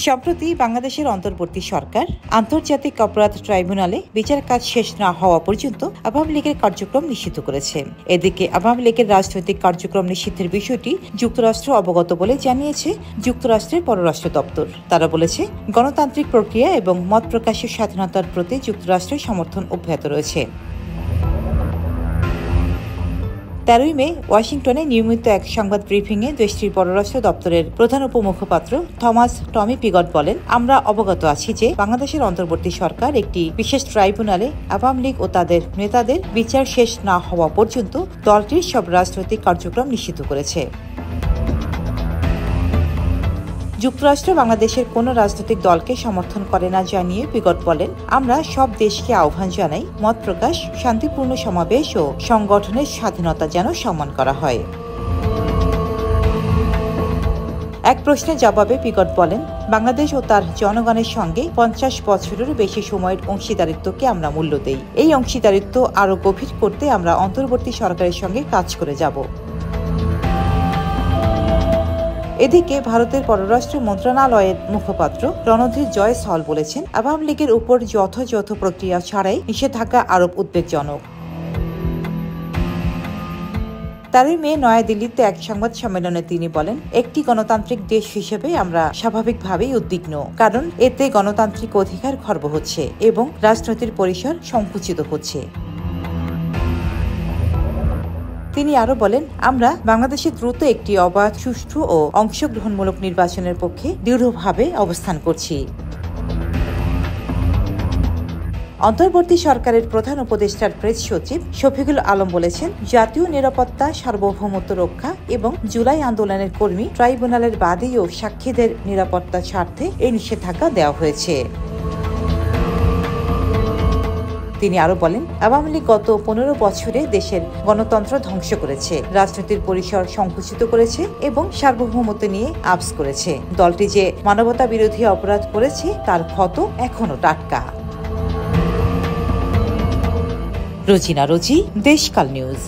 সম্প্রতি বাংলাদেশের অন্তর্বর্তী সরকার আন্তর্জাতিক অপরাধ ট্রাইব্যুনালে বিচার কাজ শেষ না হওয়া পর্যন্ত আওয়ামী লীগের কার্যক্রম নিষিদ্ধ করেছে। এদিকে আওয়ামী লীগের রাজনৈতিক কার্যক্রম নিষিদ্ধের বিষয়টি যুক্তরাষ্ট্র অবগত বলে জানিয়েছে যুক্তরাষ্ট্রের পররাষ্ট্র দপ্তর। তারা বলেছে, গণতান্ত্রিক প্রক্রিয়া এবং মত প্রকাশের স্বাধীনতার প্রতি যুক্তরাষ্ট্রের সমর্থন অব্যাহত রয়েছে। 13 মে ওয়াশিংটনে নিয়মিত এক সংবাদ ব্রিফিংয়ে দেশটির পররাষ্ট্র দপ্তরের প্রধান উপমুখপাত্র টমি পিগট বলেন, আমরা অবগত আছি যে বাংলাদেশের অন্তর্বর্তী সরকার একটি বিশেষ ট্রাইব্যুনালে আওয়ামী লীগ ও তাদের নেতাদের বিচার শেষ না হওয়া পর্যন্ত দলটির সব রাজনৈতিক কার্যক্রম নিষিদ্ধ করেছে। যুক্তরাষ্ট্র বাংলাদেশের কোনো রাজনৈতিক দলকে সমর্থন করে না জানিয়ে পিগট বলেন, আমরা সব দেশকে আহ্বান জানাই মত প্রকাশ, শান্তিপূর্ণ সমাবেশ ও সংগঠনের স্বাধীনতা যেন সম্মান করা হয়। এক প্রশ্নের জবাবে পিগট বলেন, বাংলাদেশ ও তার জনগণের সঙ্গে 50 বছরেরও বেশি সময়ের অংশীদারিত্বকে আমরা মূল্য দেই। এই অংশীদারিত্ব আরও গভীর করতে আমরা অন্তর্বর্তী সরকারের সঙ্গে কাজ করে যাব। এদিকে ভারতের পররাষ্ট্র মন্ত্রণালয়ের মুখপাত্র রণধীর জয়সওয়াল বলেছেন, আওয়ামী লীগের উপর যথাযথ প্রক্রিয়া ছাড়াই নিষেধাজ্ঞা আরোপ উদ্বেগজনক। 13 মে নয়াদিল্লিতে এক সংবাদ সম্মেলনে তিনি বলেন, একটি গণতান্ত্রিক দেশ হিসেবে আমরা স্বাভাবিকভাবেই উদ্বিগ্ন, কারণ এতে গণতান্ত্রিক অধিকার খর্ব হচ্ছে এবং রাজনৈতিক পরিসর সংকুচিত হচ্ছে। তিনি আরো বলেন, আমরা বাংলাদেশে দ্রুত একটি অবাধ, সুষ্ঠু ও অংশগ্রহণমূলক নির্বাচনের পক্ষে দৃঢ়ভাবে অবস্থান করছি। অন্তর্বর্তী সরকারের প্রধান উপদেষ্টার প্রেস সচিব শফিকুল আলম বলেছেন, জাতীয় নিরাপত্তা, সার্বভৌমত্ব রক্ষা এবং জুলাই আন্দোলনের কর্মী ট্রাইব্যুনালের বাদী ও সাক্ষীদের নিরাপত্তার স্বার্থে এই নিষেধাজ্ঞা দেওয়া হয়েছে। তিনি আরো বলেন, আওয়ামী লীগ গত 15 বছরে দেশের গণতন্ত্র ধ্বংস করেছে, রাজনীতির পরিসর সংকুচিত করেছে এবং সার্বভৌমত্ব নিয়ে আপস করেছে। দলটি যে মানবতা বিরোধী অপরাধ করেছে তার ক্ষত এখনো টাটকা। রোজিনা রোজি, দেশকাল নিউজ।